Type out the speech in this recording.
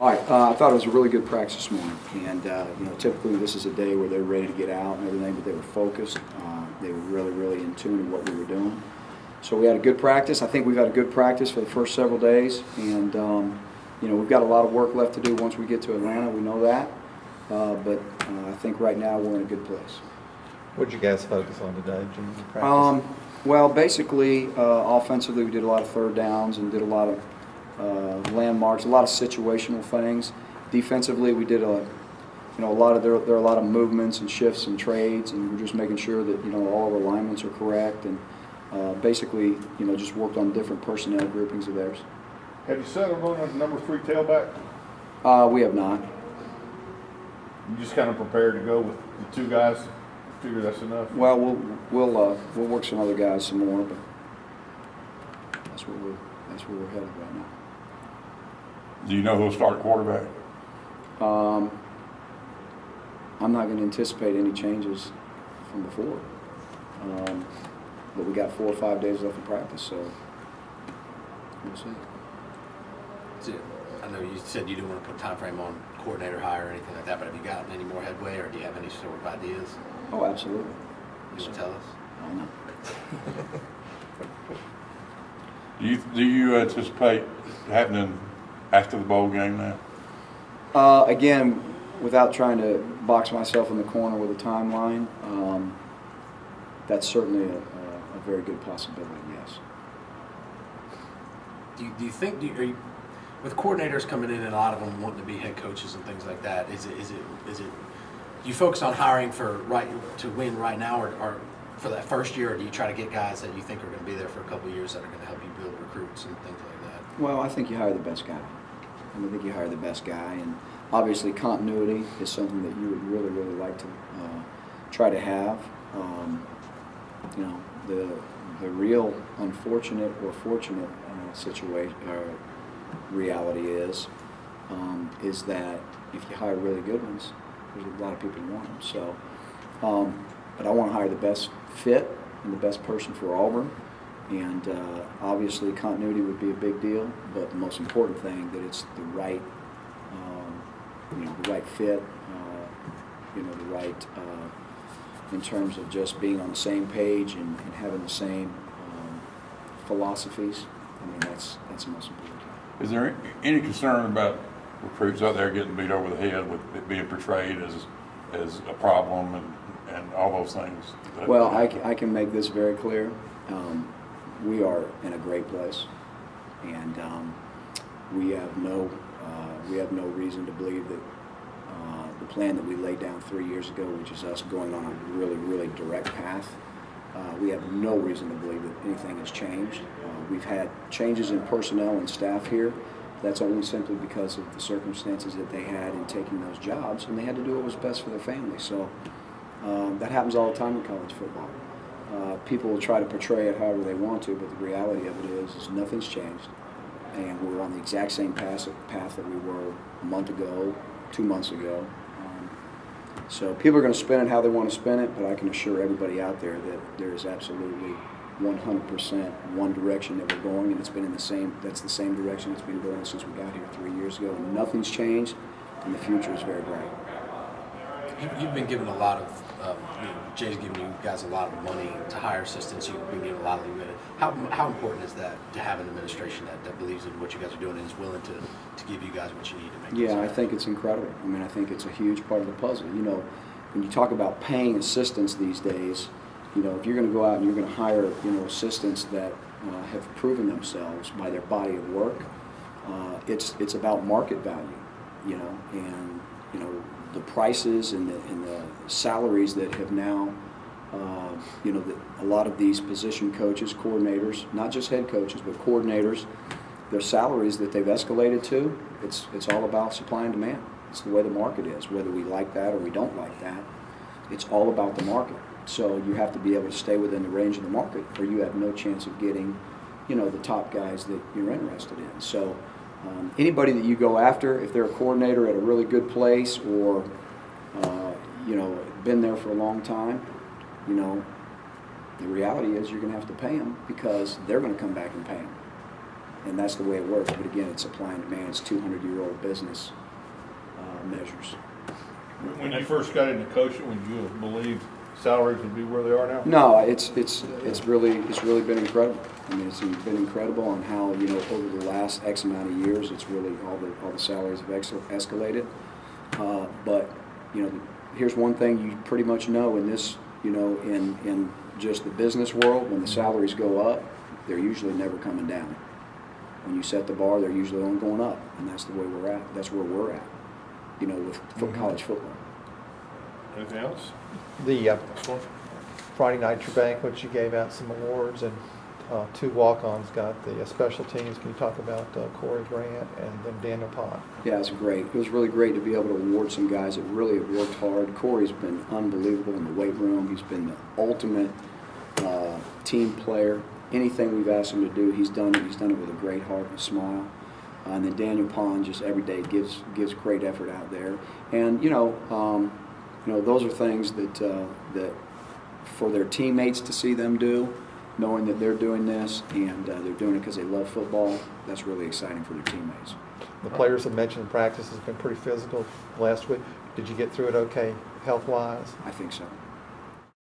All right, I thought it was a really good practice this morning, and typically this is a day where they're ready to get out and everything, but they were focused. They were really in tune with what we were doing. So we had a good practice. I think we've had a good practice for the first several days, and we've got a lot of work left to do once we get to Atlanta. We know that, but I think right now we're in a good place. What did you guys focus on today, Gene, in practice? Well, basically, offensively, we did a lot of third downs and did a lot of landmarks, a lot of situational things. Defensively, we did a lot of there are a lot of movements and shifts and trades, and we're just making sure that all of our alignments are correct, and basically just worked on different personnel groupings of theirs. Have you settled on a number 3 tailback? We have not. You just kind of prepared to go with the 2 guys. Figure that's enough. Well, we'll work some other guys some more, but that's where we're headed right now. Do you know who'll start quarterback? I'm not going to anticipate any changes from before. But we got 4 or 5 days left of practice, so we'll see. So, I know you said you didn't want to put a time frame on coordinator hire or anything like that, but have you gotten any more headway, or do you have any sort of ideas? Oh, absolutely. You want to tell us? Oh, no. Do you anticipate happening after the bowl game now? Again, without trying to box myself in the corner with a timeline, that's certainly a very good possibility, yes. Do you think, with coordinators coming in and a lot of them wanting to be head coaches and things like that, is it do you focus on hiring to win right now, or for that first year, or do you try to get guys that you think are going to be there for a couple of years that are going to help you build recruits and things like that? Well, I think you hire the best guy. I think you hire the best guy, and obviously continuity is something that you would really like to try to have. The real unfortunate or fortunate situation reality is that if you hire really good ones, there's a lot of people who want them. So, but I want to hire the best fit and the best person for Auburn. And obviously, continuity would be a big deal. But the most important thing, that it's the right, the right fit, the right in terms of just being on the same page and having the same philosophies. I mean, that's the most important thing. Is there any concern about recruits out there getting beat over the head with it being portrayed as a problem and all those things? Well, I can make this very clear. We are in a great place, and we have no reason to believe that the plan that we laid down 3 years ago, which is us going on a really direct path, we have no reason to believe that anything has changed. We've had changes in personnel and staff here. That's only simply because of the circumstances that they had in taking those jobs, and they had to do what was best for their family. So that happens all the time in college football. People will try to portray it however they want to, but the reality of it is nothing's changed, and we're on the exact same path that we were a month ago, 2 months ago. So people are going to spin it how they want to spin it, but I can assure everybody out there that there is absolutely 100% one direction that we're going, and it's been that's the same direction it's been going since we got here 3 years ago, and nothing's changed, and the future is very bright. You've been given a lot of, Jay's given you guys a lot of money to hire assistants. You've been given a lot of money. How important is that to have an administration that believes in what you guys are doing and is willing to give you guys what you need to make? Yeah, I think it's incredible. I mean, I think it's a huge part of the puzzle. When you talk about paying assistants these days, if you're going to go out and you're going to hire, assistants that have proven themselves by their body of work, it's about market value, and the prices and the salaries that have now, a lot of these position coaches, coordinators, not just head coaches, but coordinators, their salaries that they've escalated to, it's all about supply and demand. It's the way the market is. Whether we like that or we don't like that, it's all about the market. So you have to be able to stay within the range of the market, or you have no chance of getting, the top guys that you're interested in. So anybody that you go after, if they're a coordinator at a really good place or, been there for a long time, the reality is you're going to have to pay them because they're going to come back and pay them. and that's the way it works. But again, it's supply and demand. It's 200-year-old business measures. When you first got into coaching, would you have believed salaries would be where they are now? No, it's really been incredible. I mean, it's been incredible on how, over the last X amount of years, it's really all the salaries have escalated. But here's one thing you pretty much know in this, in just the business world, when the salaries go up, they're usually never coming down. When you set the bar, they're usually only going up, and that's the way we're at. That's where we're at, with college football. Anything else? The Friday night your banquet, you gave out some awards, and 2 walk-ons got the special teams. Can you talk about Corey Grant and then Daniel Pott? Yeah, it's great. It was really great to be able to award some guys that really have worked hard. Corey's been unbelievable in the weight room. He's been the ultimate team player. Anything we've asked him to do, he's done it. He's done it with a great heart and a smile. And then Daniel Pond just every day gives great effort out there. And those are things that for their teammates to see them do, knowing that they're doing this and they're doing it because they love football, that's really exciting for their teammates. The players have mentioned practice has been pretty physical last week. Did you get through it okay health-wise? I think so.